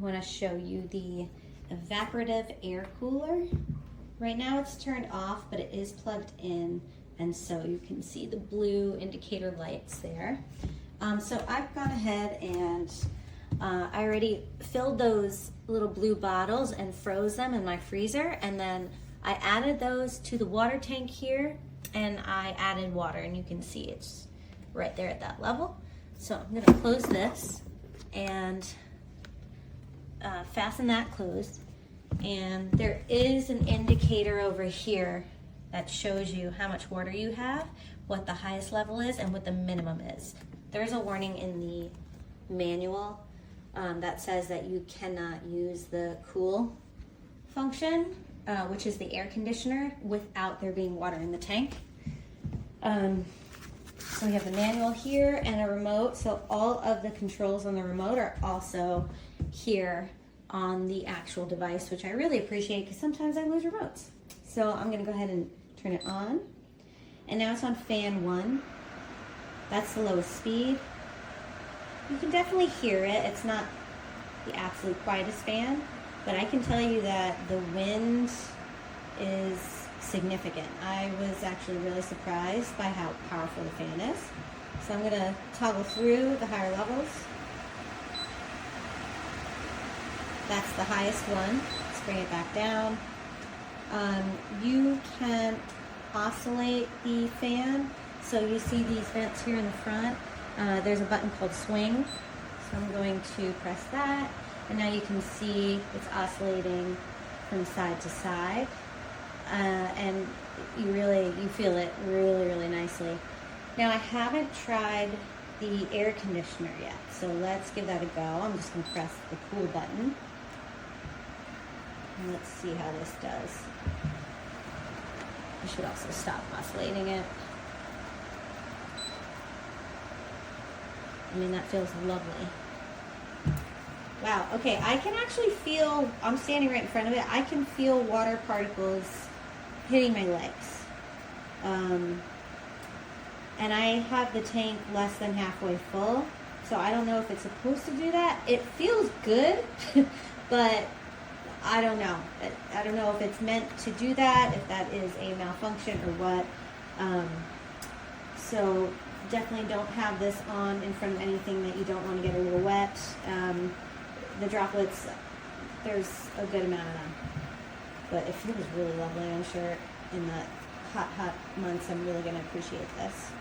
want to show you the evaporative air cooler. Right now it's turned off, but it is plugged in, and so you can see the blue indicator lights there. So I've gone ahead and I already filled those little blue bottles and froze them in my freezer, and then I added those to the water tank here, and I added water, and you can see it's right there at that level. So I'm gonna close this and fasten that closed. And there is an indicator over here that shows you how much water you have, what the highest level is, and what the minimum is. There's a warning in the manual that says that you cannot use the cool function, which is the air conditioner, without there being water in the tank. So we have the manual here and a remote. So all of the controls on the remote are also here on the actual device, which I really appreciate because sometimes I lose remotes. So I'm gonna go ahead and turn it on. And now it's on fan 1. That's the lowest speed. You can definitely hear it. It's not the absolute quietest fan, but I can tell you that the wind is significant. I was actually really surprised by how powerful the fan is. So I'm gonna toggle through the higher levels. That's the highest one. Let's bring it back down. You can oscillate the fan. So you see these vents here in the front. There's a button called swing. So I'm going to press that. And now you can see it's oscillating from side to side. And you feel it really nicely. Now I haven't tried the air conditioner yet. So let's give that a go. I'm just gonna press the cool button. And let's see how this does. I should also stop oscillating it. I mean, that feels lovely. Wow, okay, I can actually feel, I'm standing right in front of it, I can feel water particles hitting my legs. And I have the tank less than halfway full, so I don't know if it's supposed to do that. It feels good, but I don't know. I don't know if it's meant to do that, if that is a malfunction or what. So definitely don't have this on in front of anything that you don't want to get a little wet. The droplets, there's a good amount of them. But it feels really lovely. I'm sure in the hot months I'm really going to appreciate this.